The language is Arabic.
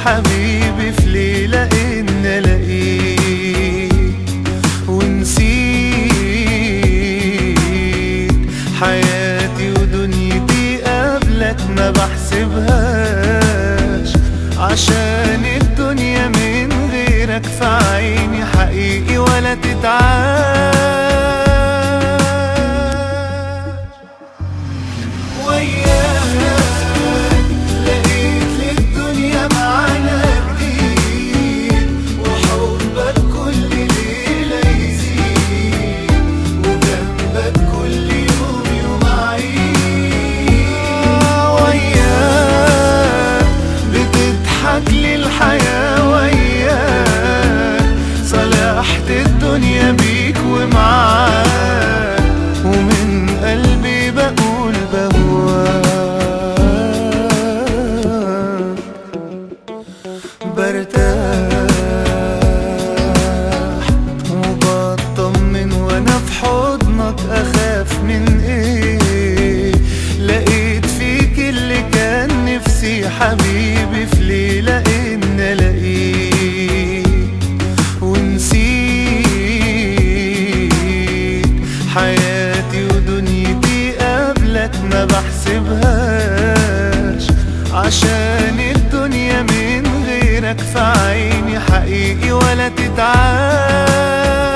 حبيبي في ليلة إن ألاقيك ونسيت حياتي ودنيتي قبلك ما بحسبهاش، عشان الدنيا من غيرك في عيني حقيقي ولا تتعاش. الحياة وياك صلحت الدنيا بيك ومعاك، ومن قلبي بقول بهواك. برتاح وبطمن وانا في حضنك، اخاف من ايه؟ لقيت فيك اللي كان نفسي حبيبي في ليلة إن ألاقيك ونسيت حياتي ودنيتي قبلك ما بحسبهاش، عشان الدنيا من غيرك في عيني حقيقي ولا تتعاش.